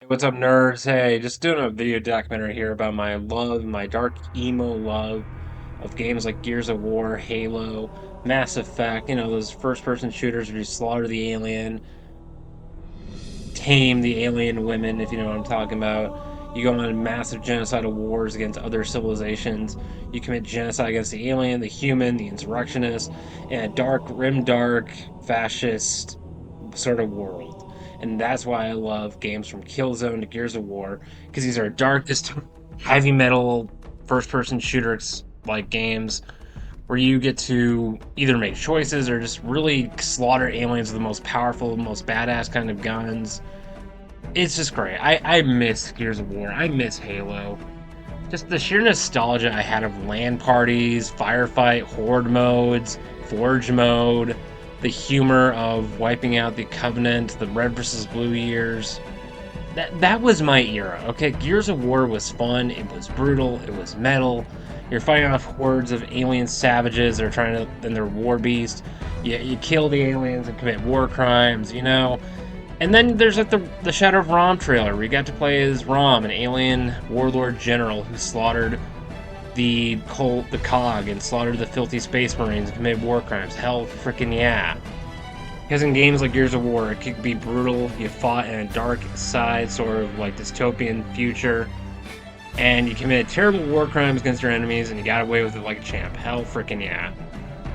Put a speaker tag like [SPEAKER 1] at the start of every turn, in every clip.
[SPEAKER 1] Hey, what's up, nerds? Hey, just doing a video documentary here about my love, my dark emo love of games like Gears of War, Halo, Mass Effect, those first-person shooters where you slaughter the alien, tame the alien women, if you know what I'm talking about. You go on massive genocidal wars against other civilizations. You commit genocide against the alien, the human, the insurrectionist, in a dark, dark, fascist sort of world. And that's why I love games from Killzone to Gears of War, because these are darkest, heavy metal, first person shooters like games where you get to either make choices or just really slaughter aliens with the most powerful, most badass kind of guns. It's just great. I miss Gears of War. I miss Halo. Just the sheer nostalgia I had of LAN parties, firefight, horde modes, forge mode, the humor of wiping out the Covenant, the Red versus Blue years. That was my era. Okay, Gears of War was fun. It was brutal. It was metal. You're fighting off hordes of alien savages that are trying to, and they're war beasts. You kill the aliens and commit war crimes. And then there's like the Shadow of Rom trailer where you got to play as Rom, an alien warlord general who slaughtered the cog and slaughtered the filthy space marines and committed war crimes. Hell freaking yeah. Because in games like Gears of War, it could be brutal. You fought in a dark side, sort of like dystopian future, and you committed terrible war crimes against your enemies, and you got away with it like a champ. Hell freaking yeah.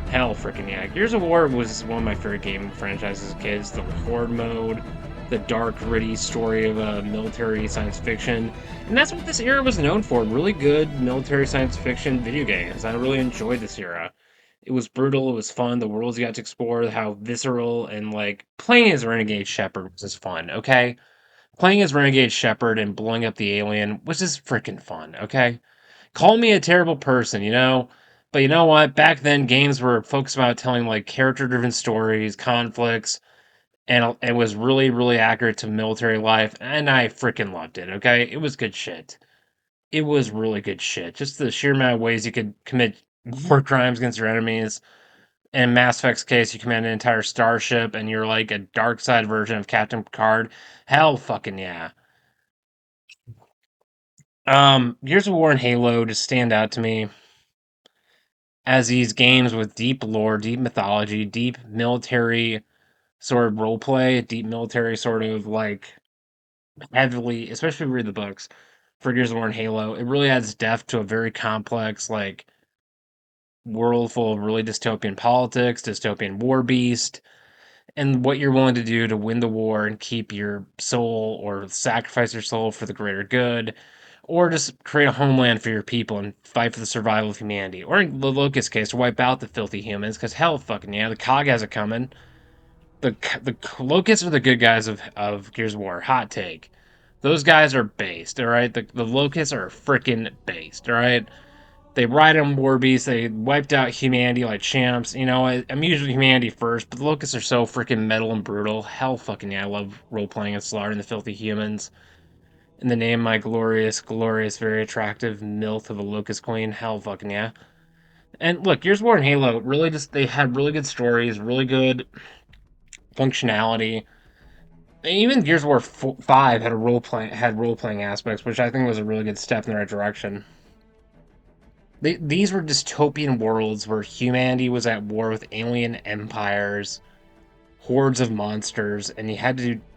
[SPEAKER 1] Hell freaking yeah. Gears of War was one of my favorite game franchises as kids. The horde mode, the dark, gritty story of military science fiction. And that's what this era was known for. Really good military science fiction video games. I really enjoyed this era. It was brutal, it was fun, the worlds you got to explore, how visceral and like playing as Renegade Shepard was just fun, okay? Playing as Renegade Shepard and blowing up the alien was just freaking fun, okay? Call me a terrible person, but you know what? Back then, games were focused about telling like character-driven stories, conflicts, and it was really, really accurate to military life, and I freaking loved it. Okay, it was good shit. It was really good shit. Just the sheer amount of ways you could commit war crimes against your enemies. In Mass Effect's case, you command an entire starship, and you're like a dark side version of Captain Picard. Hell, fucking yeah. Gears of War and Halo just stand out to me as these games with deep lore, deep mythology, deep military sort of roleplay, deep military sort of like heavily, especially if you read the books for Gears of War and Halo. It really adds depth to a very complex, like, world full of really dystopian politics, dystopian war beast, and what you're willing to do to win the war and keep your soul or sacrifice your soul for the greater good, or just create a homeland for your people and fight for the survival of humanity. Or in the Locust case, to wipe out the filthy humans, because hell fucking yeah, the COG has it coming. The Locusts are the good guys of Gears of War. Hot take. Those guys are based, all right? The Locusts are freaking based, all right? They ride on war beasts. They wiped out humanity like champs. I'm usually humanity first, but the Locusts are so freaking metal and brutal. Hell fucking yeah, I love role playing and slaughtering the filthy humans. In the name of my glorious, glorious, very attractive MILF of a Locust Queen. Hell fucking yeah. And look, Gears of War and Halo really just, they had really good stories, really good functionality. Even Gears of War 5 had role playing aspects, which I think was a really good step in the right direction. These were dystopian worlds where humanity was at war with alien empires, hordes of monsters, and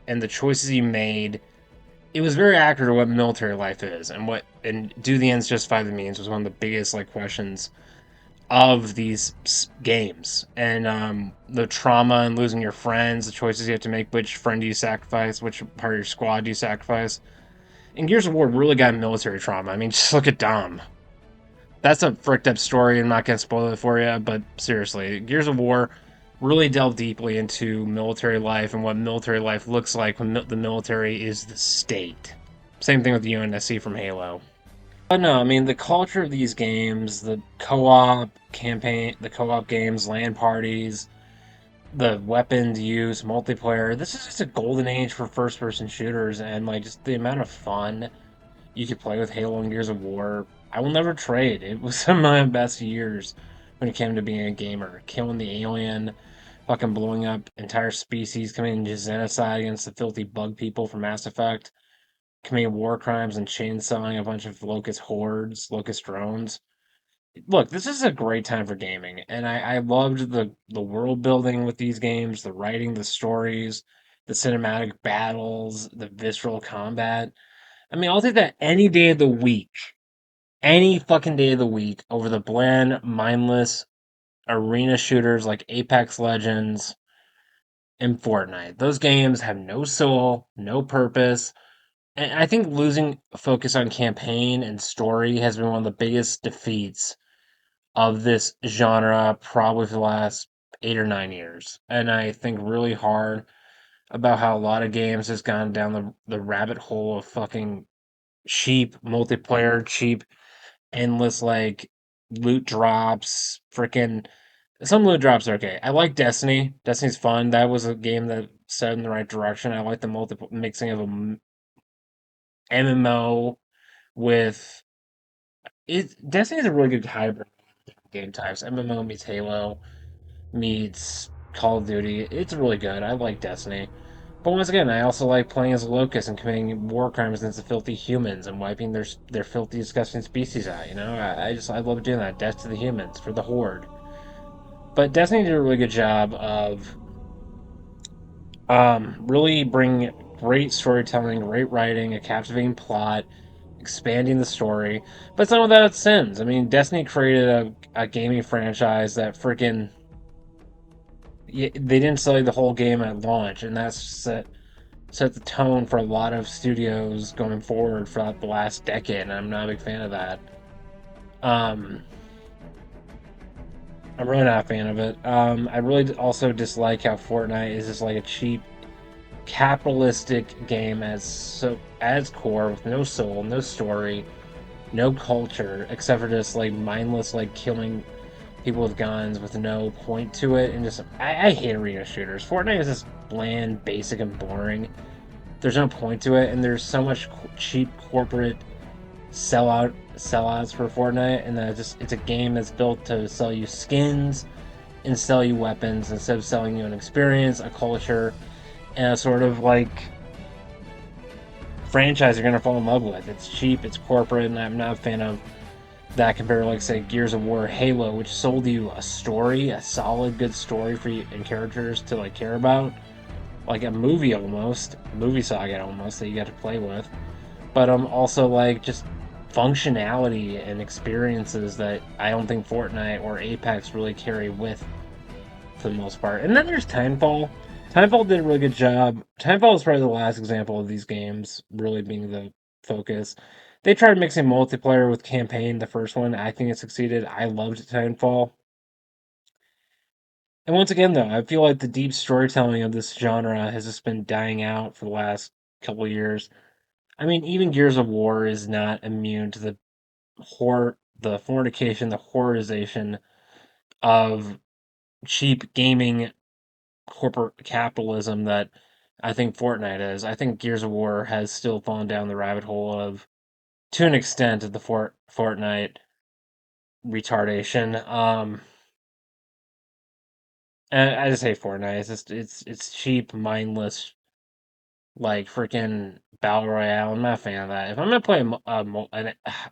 [SPEAKER 1] and the choices you made. It was very accurate to what military life is, and do the ends justify the means was one of the biggest like questions of these games, and the trauma and losing your friends, the choices you have to make, which friend do you sacrifice, which part of your squad do you sacrifice. And Gears of War really got military trauma. I mean, just look at Dom. That's a fricked up story. I'm not gonna spoil it for you, but seriously, Gears of War really delved deeply into military life and what military life looks like when the military is the state. Same thing with the UNSC from Halo. But no, I mean the culture of these games, the co-op games, LAN parties, the weapons use, multiplayer. This is just a golden age for first-person shooters, and like just the amount of fun you could play with Halo and Gears of War. I will never trade. It was some of my best years when it came to being a gamer. Killing the alien, fucking blowing up entire species, committing genocide against the filthy bug people from Mass Effect. committing war crimes and chainsawing a bunch of locust drones. Look, this is a great time for gaming, and I loved the world building with these games, the writing, the stories, the cinematic battles, the visceral combat. I mean, I'll take that any day of the week, any fucking day of the week over the bland, mindless arena shooters like Apex Legends and Fortnite. Those games have no soul, no purpose. And I think losing focus on campaign and story has been one of the biggest defeats of this genre probably for the last 8 or 9 years. And I think really hard about how a lot of games has gone down the rabbit hole of fucking cheap multiplayer, cheap, endless like loot drops, freaking some loot drops are okay. I like Destiny. Destiny's fun. That was a game that set in the right direction. I like the multiple mixing of a MMO with it. Destiny's a really good hybrid game types. MMO meets Halo meets Call of Duty. It's really good. I like Destiny. But once again, I also like playing as a locust and committing war crimes against the filthy humans and wiping their filthy, disgusting species out. You know, I love doing that. Death to the humans for the horde. But Destiny did a really good job of really bringing great storytelling, great writing, a captivating plot, expanding the story. But it's not without its sins. I mean, Destiny created a gaming franchise that freaking they didn't sell you the whole game at launch, and that's set the tone for a lot of studios going forward for the last decade, and I'm not a big fan of that. Um, I'm really not a fan of it. I really also dislike how Fortnite is just like a cheap, capitalistic game as core with no soul, no story, no culture, except for just like mindless like killing people with guns with no point to it, and just I hate arena shooters. Fortnite is just bland, basic, and boring. There's no point to it, and there's so much cheap corporate sellouts for Fortnite, and that it's a game that's built to sell you skins and sell you weapons instead of selling you an experience, a culture, and a sort of like franchise you're gonna fall in love with. It's cheap, it's corporate, and I'm not a fan of that compared to like say Gears of War, or Halo, which sold you a story, a solid, good story for you and characters to like care about, like a movie almost, movie saga almost that you got to play with. But also like just functionality and experiences that I don't think Fortnite or Apex really carry with for the most part. And then there's Timefall. Timefall did a really good job. Timefall is probably the last example of these games really being the focus. They tried mixing multiplayer with campaign, the first one. I think it succeeded. I loved Timefall. And once again, though, I feel like the deep storytelling of this genre has just been dying out for the last couple of years. I mean, even Gears of War is not immune to the fornication, the horrorization of cheap gaming corporate capitalism that I think Fortnite is. I think Gears of War has still fallen down the rabbit hole of, to an extent, of the Fortnite retardation. And I just hate Fortnite. It's just it's cheap, mindless, like freaking battle royale. I'm not a fan of that. If I'm gonna play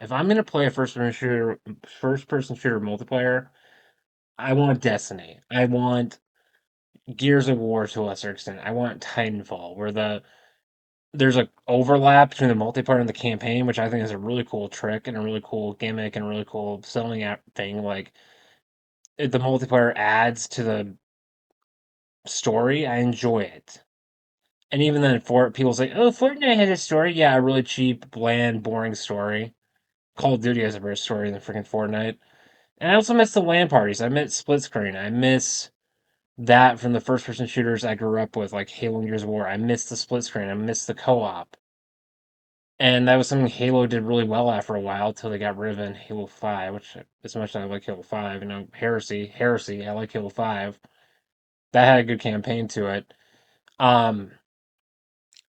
[SPEAKER 1] if I'm gonna play a first person shooter multiplayer, I want Destiny. I want Gears of War to a lesser extent. I want Titanfall, where there's a overlap between the multiplayer and the campaign, which I think is a really cool trick and a really cool gimmick and a really cool selling out thing. Like the multiplayer adds to the story, I enjoy it. And even then, for people say, "Oh, Fortnite has a story." Yeah, a really cheap, bland, boring story. Call of Duty has a better story than freaking Fortnite. And I also miss the LAN parties. I miss split screen. I miss that from the first person shooters I grew up with, like Halo and Gears of War. I miss the split screen. I miss the co op. And that was something Halo did really well after a while until they got rid of it in Halo 5, which, as much as I like Halo 5, heresy, I like Halo 5. That had a good campaign to it. Um,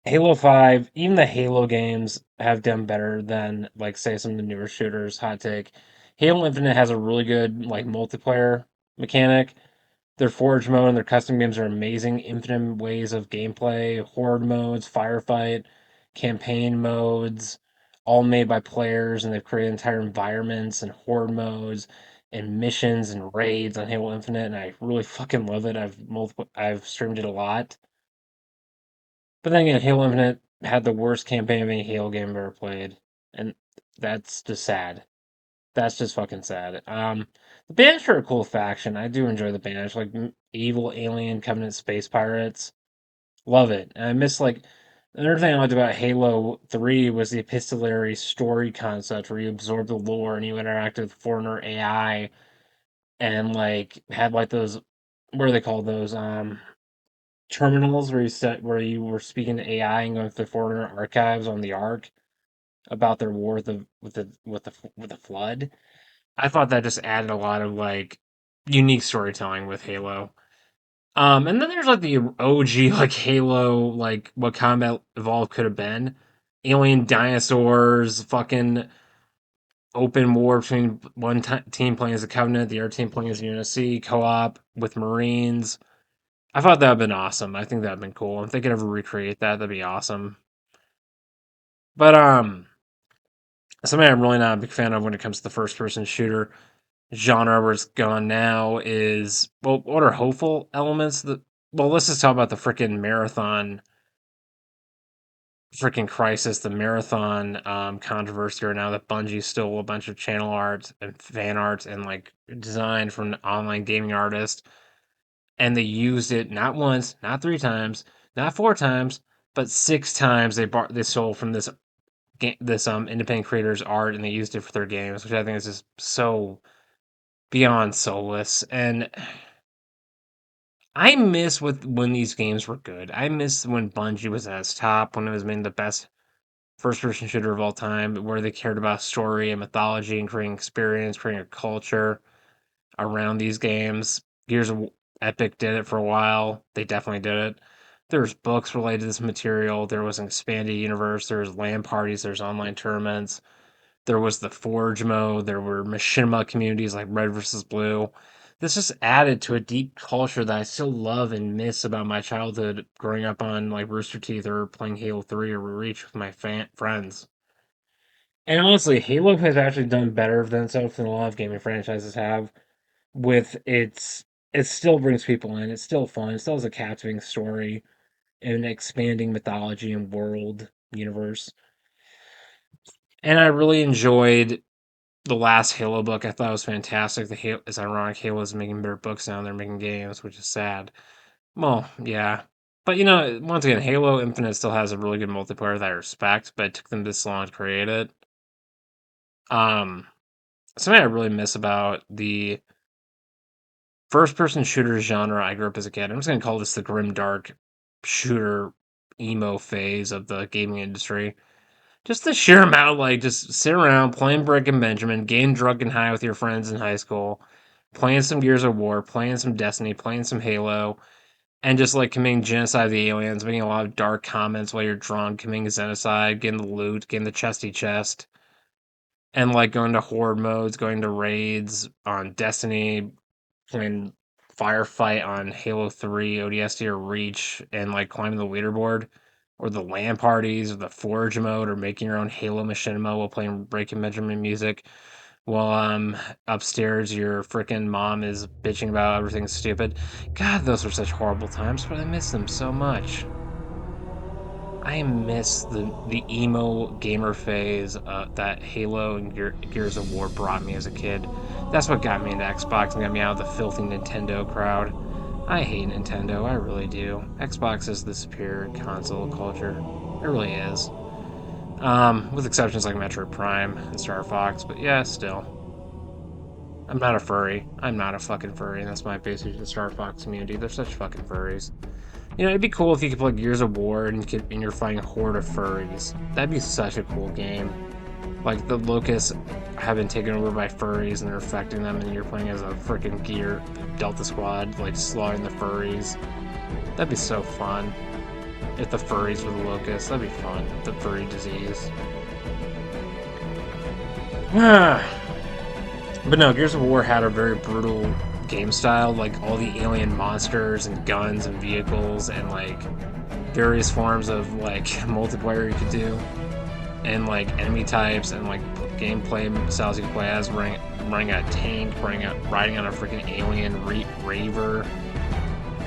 [SPEAKER 1] Halo 5, even the Halo games have done better than, like, say, some of the newer shooters. Hot take. Halo Infinite has a really good, like, multiplayer mechanic. Their Forge mode and their custom games are amazing. Infinite ways of gameplay, horde modes, firefight, campaign modes, all made by players, and they've created entire environments and horde modes and missions and raids on Halo Infinite, and I really fucking love it. I've streamed it a lot. But then again, Halo Infinite had the worst campaign of any Halo game I've ever played, and that's just sad. That's just fucking sad. The Banished are a cool faction. I do enjoy the Banished, like evil alien Covenant space pirates. Love it. And I miss like another thing I liked about Halo 3 was the epistolary story concept where you absorb the lore and you interact with foreigner AI and like had like those what are they called those terminals where you were speaking to AI and going through the foreigner archives on the Ark about their war with the flood. I thought that just added a lot of like unique storytelling with Halo. And then there's like the OG like Halo, like what Combat Evolved could have been. Alien dinosaurs, fucking open war between team playing as a Covenant, the other team playing as UNSC, co-op with Marines. I thought that would have been awesome. I think that would have been cool. If they could ever recreate that, that'd be awesome. But something I'm really not a big fan of when it comes to the first person shooter genre where it's gone now is well, what are hopeful elements that well, let's just talk about the freaking crisis, the marathon controversy right now that Bungie stole a bunch of channel art and fan art and like design from an online gaming artist, and they used it not once, not three times, not four times, but six times. They stole from this independent creator's art and they used it for their games, which I think is just so beyond soulless. And I miss when these games were good. I miss when Bungie was at its top, when it was making the best first person shooter of all time, where they cared about story and mythology and creating experience, creating a culture around these games. Gears of Epic did it for a while. They definitely did it. There's books related to this material. There was an expanded universe. There's LAN parties. There's online tournaments. There was the Forge mode. There were machinima communities like Red versus Blue. This just added to a deep culture that I still love and miss about my childhood growing up on like Rooster Teeth or playing Halo 3 or Reach with my friends. And honestly, Halo has actually done better than itself than a lot of gaming franchises have. With it still brings people in. It's still fun. It still has a captivating story and an expanding mythology and world universe. And I really enjoyed the last Halo book. I thought it was fantastic. It's ironic Halo's making better books now. They're making games, which is sad. Well, yeah. But once again, Halo Infinite still has a really good multiplayer that I respect, but it took them this long to create it. Um, Something I really miss about the first person shooter genre I grew up as a kid. I'm just gonna call this the grim dark shooter emo phase of the gaming industry. Just the sheer amount of like just sit around playing Brick and Benjamin, getting drunk and high with your friends in high school, playing some Gears of War, playing some Destiny, playing some Halo, and just like committing genocide of the aliens, making a lot of dark comments while you're drunk, committing genocide, getting the loot, getting the chesty chest, and like going to horde modes, going to raids on Destiny, playing Firefight on Halo 3, ODST, or Reach, and like climbing the leaderboard, or the LAN parties, or the Forge mode, or making your own Halo machinima while playing Breaking Benjamin music. While upstairs, your freaking mom is bitching about everything stupid. God, those were such horrible times, but I miss them so much. I miss the emo gamer phase that Halo and Gears of War brought me as a kid. That's what got me into Xbox and got me out of the filthy Nintendo crowd. I hate Nintendo, I really do. Xbox is the superior console culture. It really is. With exceptions like Metroid Prime and Star Fox, but yeah, still. I'm not a furry. I'm not a fucking furry, and that's my basically the Star Fox community. They're such fucking furries. It'd be cool if you could play Gears of War and you're fighting a horde of furries. That'd be such a cool game. Like the locusts have been taken over by furries and they're affecting them, and you're playing as a freaking Gear Delta Squad, like slaughtering the furries. That'd be so fun. If the furries were the locusts, that'd be fun. The furry disease. But no, Gears of War had a very brutal game style, like all the alien monsters and guns and vehicles and like various forms of like multiplayer you could do, and like enemy types and like gameplay styles you can play as, running a tank, riding on a freaking alien raver,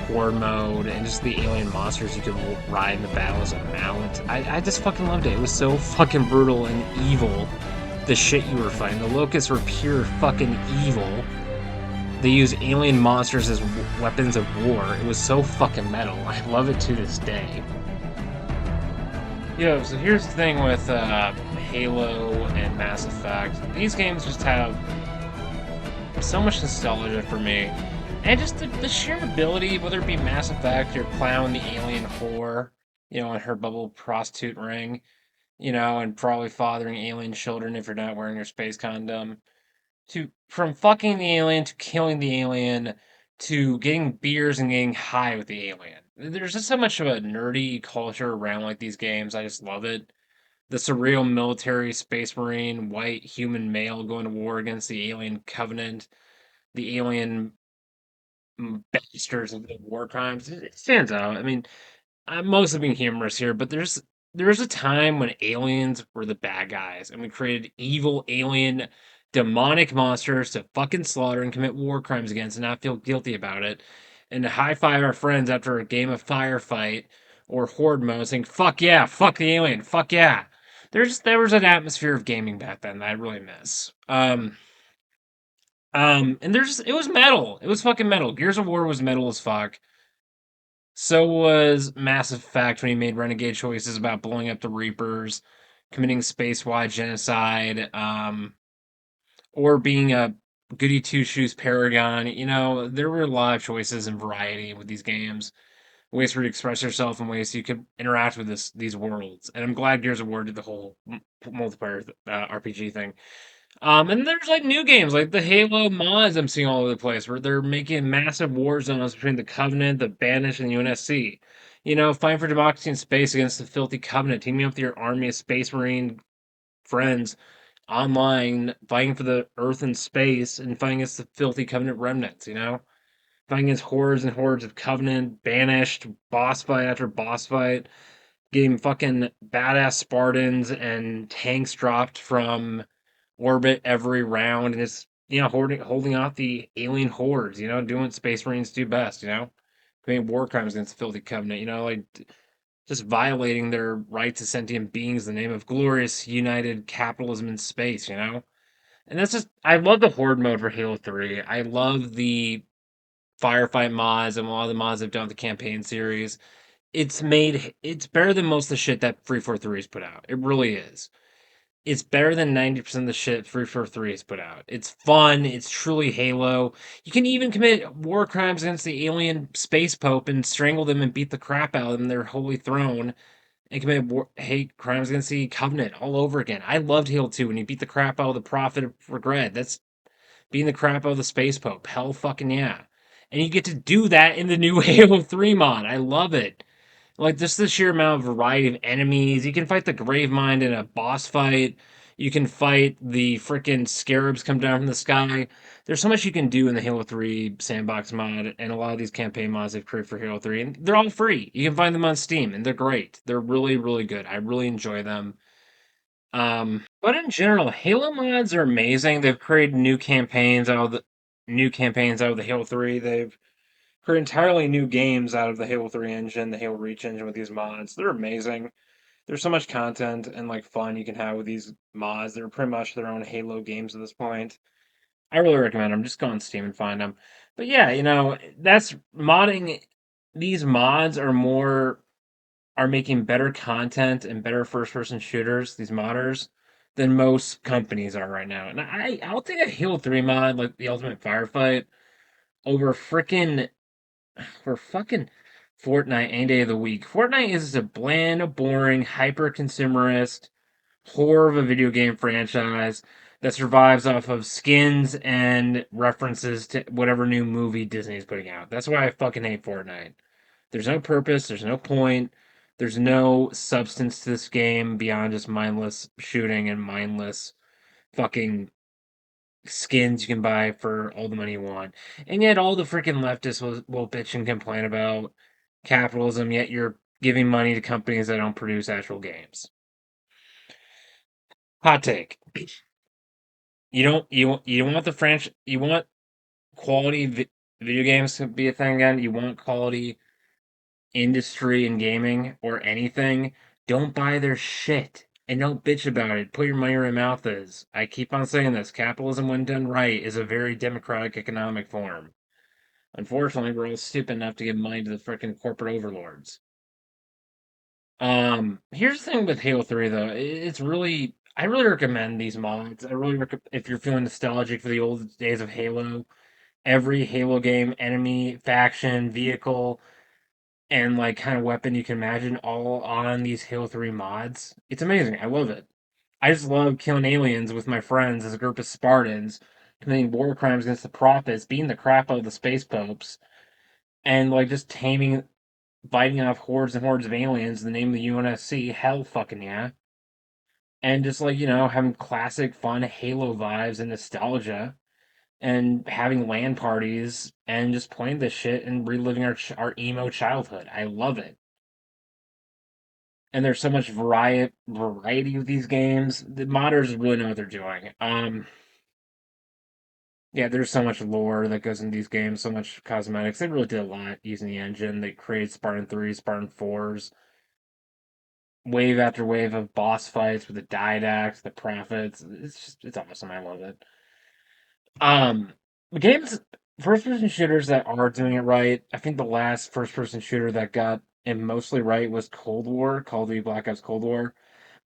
[SPEAKER 1] horde mode, and just the alien monsters you could ride in the battle as a mount. I just fucking loved it. It was so fucking brutal and evil. The shit you were fighting. The locusts were pure fucking evil. They use alien monsters as weapons of war. It was so fucking metal. I love it to this day. Yo, so here's the thing with Halo and Mass Effect. These games just have so much nostalgia for me. And just the sheer ability, whether it be Mass Effect, you're plowing the alien whore, in her bubble prostitute ring, and probably fathering alien children if you're not wearing your space condom, to from fucking the alien to killing the alien to getting beers and getting high with the alien. There's just so much of a nerdy culture around like these games. I just love it. The surreal military space marine white human male going to war against the alien covenant, the alien bastards of the war crimes. It stands out. I mean, I'm mostly being humorous here, but there's a time when aliens were the bad guys, and we created evil alien demonic monsters to fucking slaughter and commit war crimes against and not feel guilty about it, and to high five our friends after a game of firefight or horde mode, saying "fuck yeah, fuck the alien, fuck yeah." There was an atmosphere of gaming back then that I really miss. And it was metal. It was fucking metal. Gears of War was metal as fuck. So was Mass Effect when he made renegade choices about blowing up the Reapers, committing space-wide genocide, or being a goody two-shoes paragon. There were a lot of choices and variety with these games, ways for you to express yourself and ways you could interact with these worlds. And I'm glad Gears of War did the whole multiplayer RPG thing. And there's like new games like the Halo mods I'm seeing all over the place where they're making massive war zones between the Covenant, the Banished, and the UNSC. Fighting for democracy in space against the filthy Covenant, teaming up with your army of Space Marine friends online, fighting for the Earth and space, and fighting against the filthy Covenant remnants. Fighting against hordes and hordes of Covenant, Banished, boss fight after boss fight, getting fucking badass Spartans and tanks dropped from orbit every round, and it's holding off the alien hordes. Doing what Space Marines do best. Committing war crimes against the filthy covenant. Like just violating their rights as sentient beings in the name of glorious united capitalism in space. And that's just I love the horde mode for Halo 3. I love the firefight mods and a lot of the mods they've done with the campaign series. It's better than most of the shit that 343 has put out. It really is. It's better than 90% of the shit 343 has put out. It's fun. It's truly Halo. You can even commit war crimes against the alien space pope and strangle them and beat the crap out of them, their holy throne, and commit hate crimes against the Covenant all over again. I loved Halo 2 when you beat the crap out of the Prophet of Regret. That's beating the crap out of the space pope. Hell fucking yeah. And you get to do that in the new Halo 3 mod. I love it. Like just the sheer amount of variety of enemies. You can fight the Gravemind in a boss fight. You can fight the freaking scarabs come down from the sky. There's so much you can do in the Halo 3 sandbox mod and a lot of these campaign mods they've created for Halo 3. And they're all free. You can find them on Steam and they're great. They're really, really good. I really enjoy them. But in general, Halo mods are amazing. They've created new campaigns out of the Halo 3. They've for entirely new games out of the Halo 3 engine, the Halo Reach engine with these mods. They're amazing. There's so much content and like fun you can have with these mods. They're pretty much their own Halo games at this point. I really recommend them. Just go on Steam and find them. But yeah, that's modding. These mods are making better content and better first person shooters, these modders, than most companies are right now. And I'll take a Halo 3 mod like the Ultimate Firefight over frickin' for fucking Fortnite any day of the week. Fortnite is a bland, boring, hyper consumerist horror of a video game franchise that survives off of skins and references to whatever new movie Disney's putting out. That's why I fucking hate Fortnite. There's no purpose, there's no point, there's no substance to this game beyond just mindless shooting and mindless fucking skins you can buy for all the money you want. And yet all the freaking leftists will bitch and complain about capitalism, yet you're giving money to companies that don't produce actual games. Hot take. You don't want the franchise. You want quality video games to be a thing again. You want quality industry and gaming or anything. Don't buy their shit and don't bitch about it. Put your money where your mouth is. I keep on saying this. Capitalism, when done right, is a very democratic economic form. Unfortunately, we're all stupid enough to give money to the freaking corporate overlords. Here's the thing with Halo 3 though. It's really I really recommend these mods. I really if you're feeling nostalgic for the old days of Halo, every Halo game, enemy, faction, vehicle, and like kind of weapon you can imagine all on these Halo 3 mods. It's amazing. I love it. I just love killing aliens with my friends as a group of Spartans, committing war crimes against the prophets, beating the crap out of the space popes, and like just taming fighting off hordes and hordes of aliens in the name of the UNSC. Hell fucking yeah. And just like, having classic fun Halo vibes and nostalgia and having LAN parties and just playing this shit and reliving our emo childhood. I love it. And there's so much variety of these games. The modders really know what they're doing. Yeah, there's so much lore that goes into these games, so much cosmetics. They really did a lot using the engine. They created Spartan 3, Spartan 4s, wave after wave of boss fights with the Didacts, the Prophets. It's awesome. I love it. Um, games, first person shooters that are doing it right. I think the last first person shooter that got it mostly right was Cold War, Call of Duty Black Ops Cold War.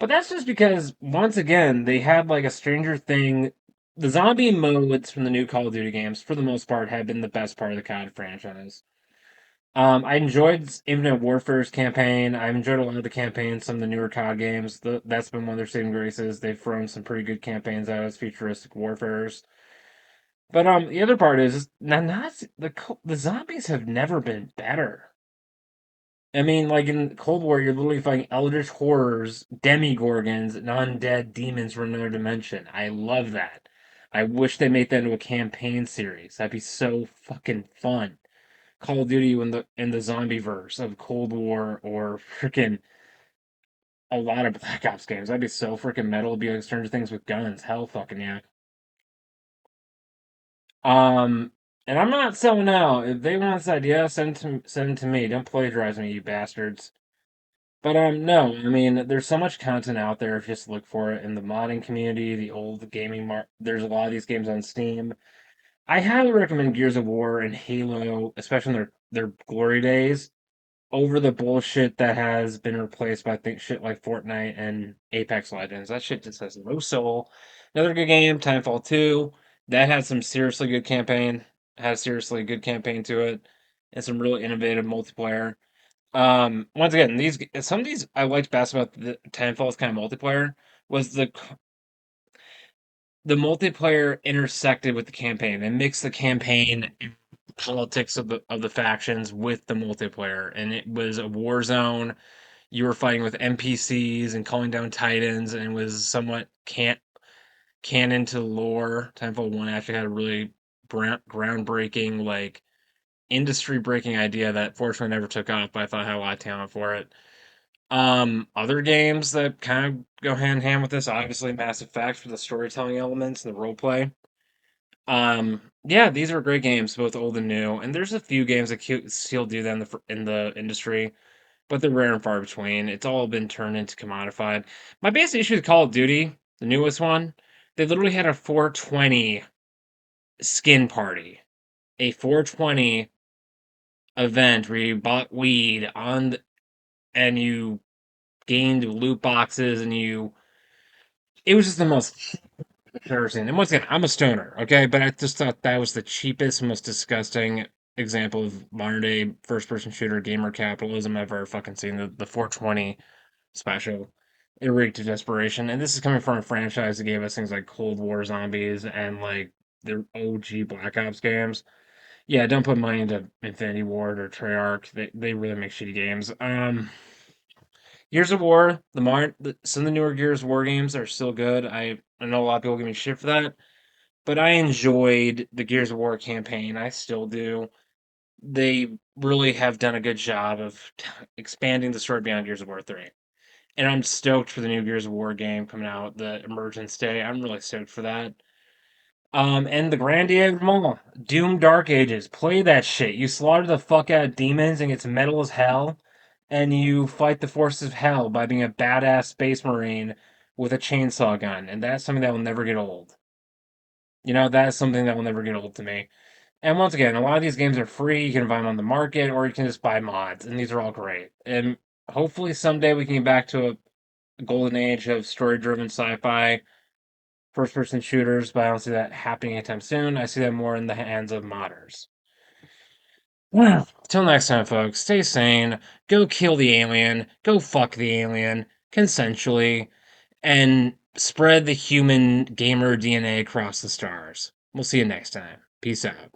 [SPEAKER 1] But that's just because once again they had like a Stranger Thing. The zombie modes from the new Call of Duty games, for the most part, have been the best part of the COD franchise. I enjoyed Infinite Warfare's campaign. I've enjoyed a lot of the campaigns, some of the newer COD games. That's been one of their saving graces. They've thrown some pretty good campaigns out as futuristic warfares. But the other part is not the zombies have never been better. I mean, like in Cold War, you're literally fighting eldritch horrors, demigorgons, and undead demons from another dimension. I love that. I wish they made that into a campaign series. That'd be so fucking fun. Call of Duty in the zombie verse of Cold War or freaking a lot of Black Ops games. That'd be so freaking metal. It'd be like Stranger Things with guns. Hell fucking yeah. Um, and I'm not selling out. If they want this idea, send it to me. Don't plagiarize me, you bastards. But no, I mean, there's so much content out there if you just look for it in the modding community, the old gaming there's a lot of these games on Steam. I highly recommend Gears of War and Halo, especially in their glory days, over the bullshit that has been replaced by shit like Fortnite and Apex Legends. That shit just has no soul. Another good game, Timefall 2. That had some seriously good campaign. Had a seriously good campaign to it, and some really innovative multiplayer. Once again, these some of these I liked best about the Timefall's kind of multiplayer was the multiplayer intersected with the campaign and mixed the campaign politics of the factions with the multiplayer, and it was a war zone. You were fighting with NPCs and calling down titans, and it was somewhat canon to lore. Titanfall 1 actually had a really groundbreaking, like industry breaking idea that fortunately never took off, but I thought I had a lot of talent for it. Other games that kind of go hand in hand with this, obviously Mass Effect for the storytelling elements and the role play. Yeah, these are great games, both old and new, and there's a few games that still do that in the industry, but they're rare and far between. It's all been turned into commodified. My biggest issue with Call of Duty, the newest one, they literally had a 420 skin party, a 420 event where you bought weed and you gained loot boxes and you. It was just the most embarrassing. And once again, I'm a stoner, okay, but I just thought that was the cheapest, most disgusting example of modern day first person shooter gamer capitalism I've ever fucking seen. The 420 special. It reeked of desperation. And this is coming from a franchise that gave us things like Cold War Zombies and like the OG Black Ops games. Yeah, don't put money into Infinity Ward or Treyarch. They really make shitty games. Gears of War, some of the newer Gears of War games are still good. I know a lot of people give me shit for that, but I enjoyed the Gears of War campaign. I still do. They really have done a good job of expanding the story beyond Gears of War 3. And I'm stoked for the new Gears of War game coming out, the Emergence Day. I'm really stoked for that. And the granddaddy of them all, Doom Dark Ages. Play that shit. You slaughter the fuck out of demons and it's metal as hell, and you fight the forces of hell by being a badass space marine with a chainsaw gun, and that's something that will never get old. That's something that will never get old to me. And once again, a lot of these games are free. You can buy them on the market, or you can just buy mods, and these are all great. And hopefully someday we can get back to a golden age of story-driven sci-fi first-person shooters, but I don't see that happening anytime soon. I see that more in the hands of modders. Well, till next time, folks, stay sane, go kill the alien, go fuck the alien, consensually, and spread the human gamer DNA across the stars. We'll see you next time. Peace out.